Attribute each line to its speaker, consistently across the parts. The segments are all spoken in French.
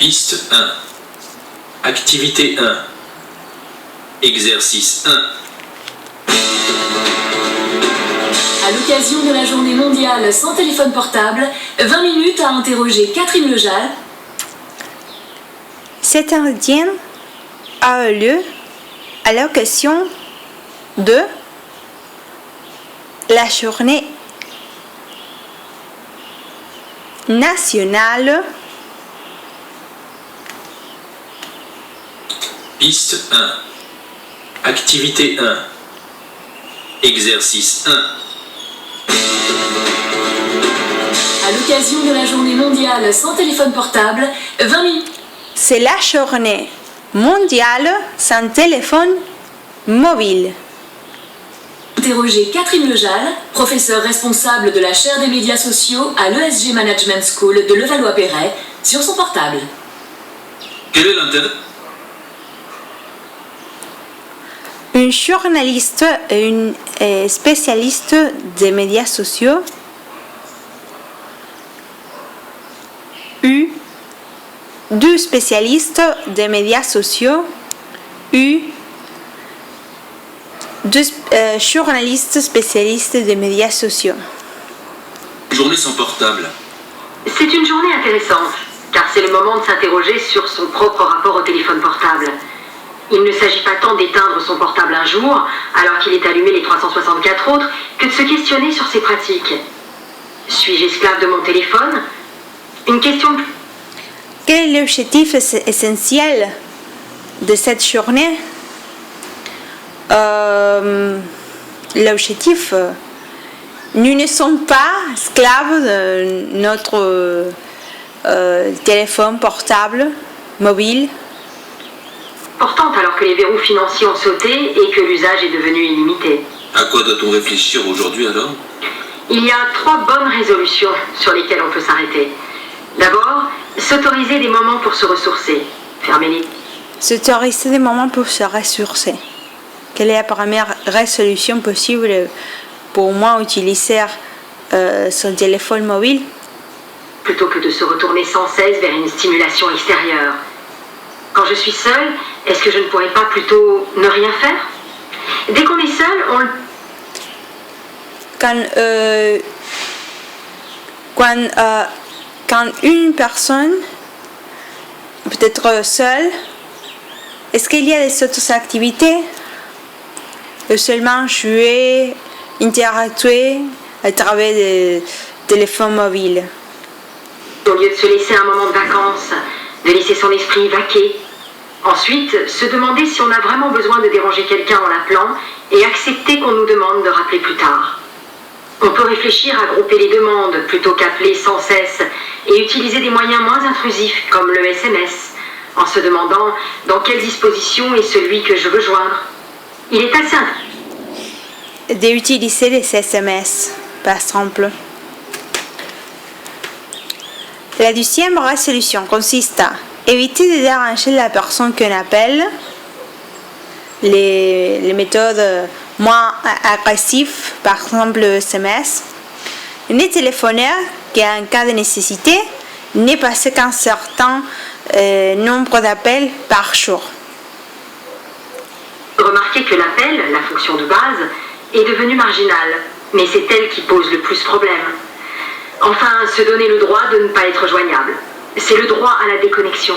Speaker 1: Piste 1. Activité 1. Exercice 1.
Speaker 2: À l'occasion de la journée mondiale sans téléphone portable, 20 minutes à interroger Catherine Lejal.
Speaker 3: Cet entretien a eu lieu à l'occasion de la journée nationale
Speaker 1: Piste 1. Activité 1. Exercice 1.
Speaker 2: À l'occasion de la journée mondiale sans téléphone portable, 20 minutes.
Speaker 3: C'est la journée mondiale sans téléphone mobile.
Speaker 2: Interroger Catherine Lejal, professeure responsable de la chaire des médias sociaux à l'ESG Management School de Levallois-Perret, sur son portable.
Speaker 1: Quel est l'intérêt?
Speaker 3: Une journaliste et une spécialiste des médias sociaux deux spécialistes des médias sociaux deux journalistes spécialistes des médias sociaux.
Speaker 1: Journée sans portable.
Speaker 4: C'est une journée intéressante, car c'est le moment de s'interroger sur son propre rapport au téléphone portable. Il ne s'agit pas tant d'éteindre son portable un jour, alors qu'il est allumé les 364 autres, que de se questionner sur ses pratiques. Suis-je esclave de mon téléphone? Une question...
Speaker 3: Quel est l'objectif essentiel de cette journée? L'objectif, nous ne sommes pas esclaves de notre téléphone portable, mobile.
Speaker 4: Importante alors que les verrous financiers ont sauté et que l'usage est devenu illimité.
Speaker 1: À quoi doit-on réfléchir aujourd'hui alors?
Speaker 4: Il y a 3 bonnes résolutions sur lesquelles on peut s'arrêter. D'abord, s'autoriser des moments pour se ressourcer. Fermer les...
Speaker 3: S'autoriser des moments pour se ressourcer. Quelle est la première résolution possible pour moi utiliser son téléphone mobile?
Speaker 4: Plutôt que de se retourner sans cesse vers une stimulation extérieure. Quand je suis seule, est-ce que je ne pourrais pas plutôt ne rien faire? Dès qu'on est seul, on...
Speaker 3: Quand une personne peut être seule, est-ce qu'il y a des autres activités? Seulement jouer, interagir à travers des téléphones mobiles.
Speaker 4: Au lieu de se laisser un moment de vacances, de laisser son esprit vaquer. Ensuite, se demander si on a vraiment besoin de déranger quelqu'un en l'appelant et accepter qu'on nous demande de rappeler plus tard. On peut réfléchir à grouper les demandes plutôt qu'appeler sans cesse et utiliser des moyens moins intrusifs comme le SMS, en se demandant dans quelle disposition est celui que je veux joindre. Il est assez
Speaker 3: d'utiliser les SMS, par exemple. La deuxième résolution consiste à éviter de déranger la personne qu'on appelle, les méthodes moins agressives, par exemple le SMS, ne téléphoner qu'en cas de nécessité, ne passer qu'un certain nombre d'appels par jour.
Speaker 4: Remarquez que l'appel, la fonction de base, est devenue marginale, mais c'est elle qui pose le plus problème. Enfin, se donner le droit de ne pas être joignable. C'est le droit à la déconnexion.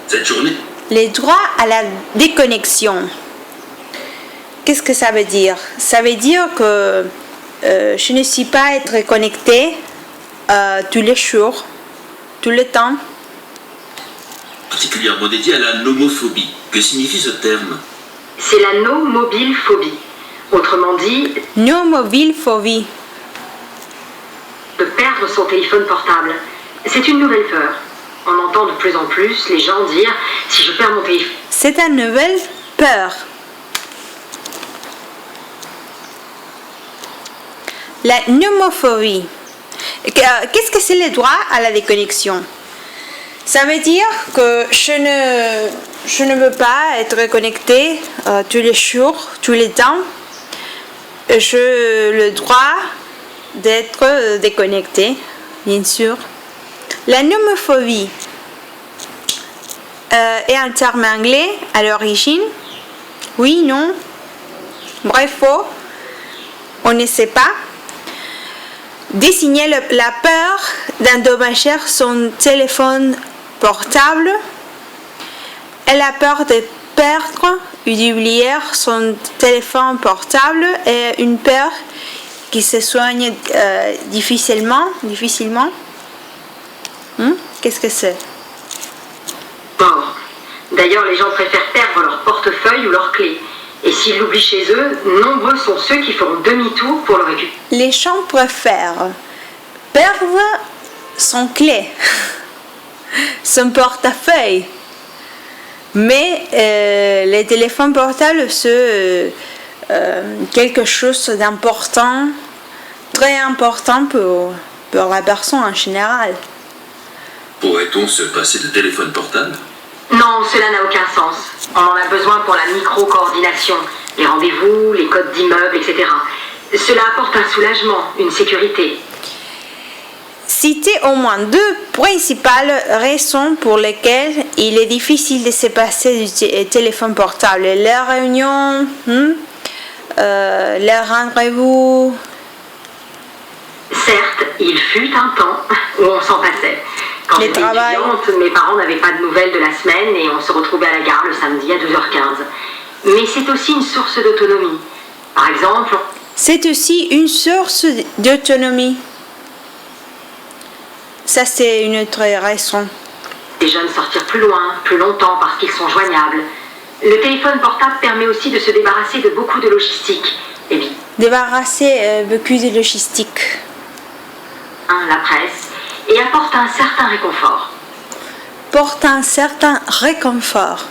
Speaker 1: Cette journée?
Speaker 3: Les droits à la déconnexion. Qu'est-ce que ça veut dire? Ça veut dire que je ne suis pas être connecté tous les jours, tout le temps.
Speaker 1: Particulièrement dédié à la nomophobie. Que signifie ce terme?
Speaker 4: C'est la no-mobile-phobie. Autrement dit...
Speaker 3: No-mobile-phobie.
Speaker 4: De perdre son téléphone portable. C'est une nouvelle peur. On entend de plus en plus les gens dire « si je perds mon téléphone... »
Speaker 3: C'est une nouvelle peur. La nomophobie. Qu'est-ce que c'est le droit à la déconnexion? Ça veut dire que je ne veux pas être connecté tous les jours, tous les temps. J'ai le droit d'être déconnecté, bien sûr. La nomophobie. est un terme anglais à l'origine? Oui, non? Bref, faux? On ne sait pas. Désigner la peur d'endommager son téléphone portable. Elle a peur de perdre ou d'oublier son téléphone portable et une peur qui se soigne difficilement. Qu'est-ce que c'est?
Speaker 4: Mort. D'ailleurs, les gens préfèrent perdre leur portefeuille ou leurs clés. Et s'ils l'oublient chez eux, nombreux sont ceux qui feront demi-tour pour le récupérer.
Speaker 3: Les gens préfèrent perdre son clé, son portefeuille. Mais les téléphones portables, c'est quelque chose d'important, très important pour la personne en général.
Speaker 1: Pourrait-on se passer de téléphone portable?
Speaker 4: Non, cela n'a aucun sens. On en a besoin pour la micro-coordination, les rendez-vous, les codes d'immeubles, etc. Cela apporte un soulagement, une sécurité.
Speaker 3: Citez au moins 2 principales raisons pour lesquelles il est difficile de se passer du téléphone portable. Les réunions, les rendez-vous.
Speaker 4: Certes, il fut un temps où on s'en passait. Quand j'étais étudiante, mes parents n'avaient pas de nouvelles de la semaine et on se retrouvait à la gare le samedi à 2h15. Mais c'est aussi une source d'autonomie. Par exemple...
Speaker 3: C'est aussi une source d'autonomie. Ça, c'est une autre raison.
Speaker 4: Les jeunes sortir plus loin, plus longtemps parce qu'ils sont joignables. Le téléphone portable permet aussi de se débarrasser de beaucoup de logistique. Et puis...
Speaker 3: Débarrasser beaucoup de logistique.
Speaker 4: La presse. Et apporte un certain réconfort.
Speaker 3: Porte un certain réconfort.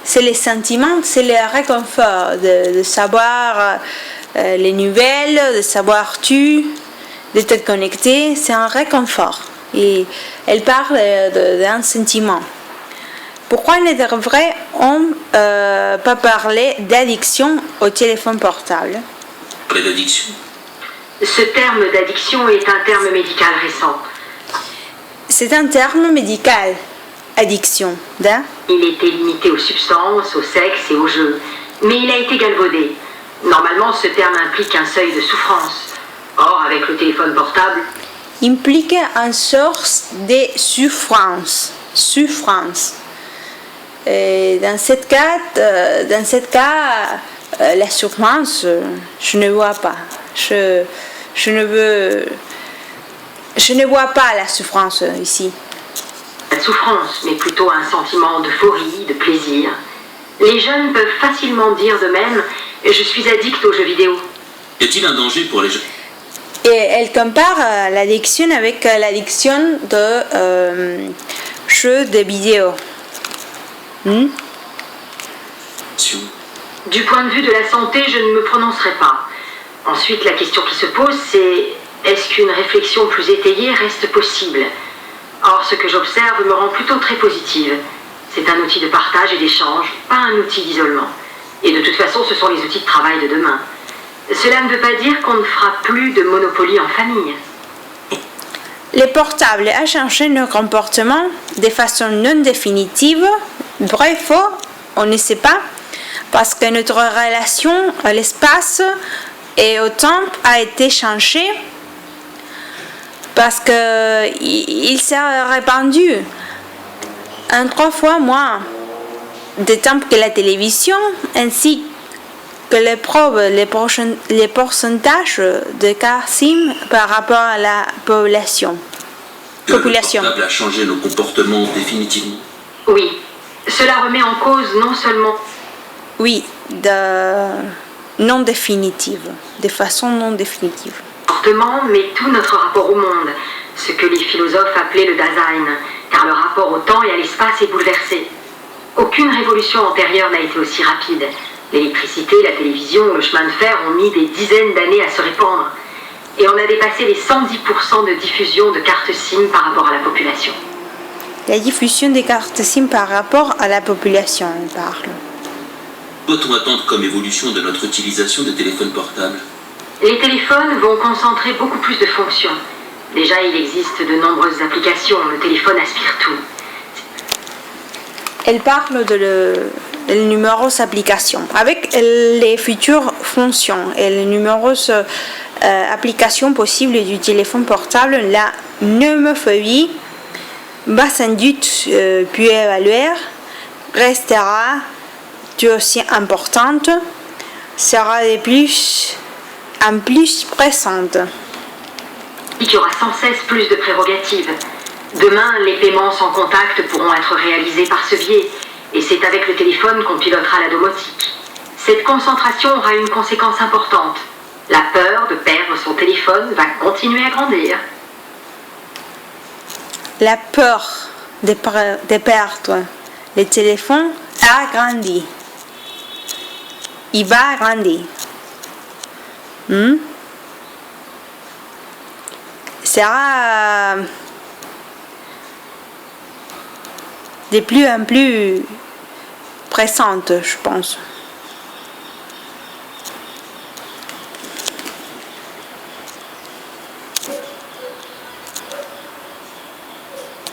Speaker 3: C'est les sentiments, c'est le réconfort de savoir les nouvelles, de savoir de te connecter. C'est un réconfort. Et elle parle d'un sentiment. Pourquoi ne devrait-on pas parler d'addiction au téléphone portable?
Speaker 1: Parler d'addiction?
Speaker 4: Ce terme d'addiction est un terme médical récent.
Speaker 3: C'est un terme médical, addiction.
Speaker 4: Il était limité aux substances, au sexe et au jeu, mais il a été galvaudé. Normalement, ce terme implique un seuil de souffrance. Or, avec le téléphone portable...
Speaker 3: Implique une source de souffrance. Et dans ce cas, la souffrance, je ne vois pas. Je ne vois pas la souffrance ici.
Speaker 4: La souffrance, mais plutôt un sentiment d'euphorie, de plaisir. Les jeunes peuvent facilement dire de même « Je suis addict aux jeux vidéo ».
Speaker 1: Y a-t-il un danger pour les jeunes?
Speaker 3: Et elle compare l'addiction avec l'addiction de jeux de vidéo.
Speaker 4: Du point de vue de la santé, je ne me prononcerai pas. Ensuite, la question qui se pose, c'est est-ce qu'une réflexion plus étayée reste possible? Or, ce que j'observe me rend plutôt très positive. C'est un outil de partage et d'échange, pas un outil d'isolement. Et de toute façon, ce sont les outils de travail de demain. Cela ne veut pas dire qu'on ne fera plus de monopoly en famille.
Speaker 3: Les portables ont changé nos comportements de façon non définitive. Vrai, faux, on ne sait pas. Parce que notre relation à l'espace et au temps a été changée. Parce qu'il s'est répandu en 3 fois moins de temps que la télévision, ainsi que les pourcentages de cas SIM par rapport à la population.
Speaker 1: Le portable a changé nos comportements définitivement.
Speaker 4: Oui, cela remet en cause non seulement...
Speaker 3: Oui, non définitive, de façon non définitive.
Speaker 4: Mais tout notre rapport au monde, ce que les philosophes appelaient le Dasein, car le rapport au temps et à l'espace est bouleversé. Aucune révolution antérieure n'a été aussi rapide. L'électricité, la télévision, le chemin de fer ont mis des dizaines d'années à se répandre. Et on a dépassé les 110% de diffusion de cartes SIM par rapport à la population.
Speaker 3: La diffusion des cartes SIM par rapport à la population, on parle.
Speaker 1: Doit-on attendre comme évolution de notre utilisation des téléphones portables?
Speaker 4: Les téléphones vont concentrer beaucoup plus de fonctions. Déjà, il existe de nombreuses applications. Le téléphone aspire tout.
Speaker 3: elle parle de le numéros application avec les futures fonctions et les numéros applications possibles du téléphone portable. La pneumophobie va sans doute puis évaluer, restera aussi importante, sera de plus en plus pressante.
Speaker 4: Il y aura sans cesse plus de prérogatives. Demain, les paiements sans contact pourront être réalisés par ce biais, et c'est avec le téléphone qu'on pilotera la domotique. Cette concentration aura une conséquence importante. La peur de perdre son téléphone va continuer à grandir.
Speaker 3: La peur de perdre le téléphone a grandi. Il va grandir. Sera de plus en plus pressante, je pense.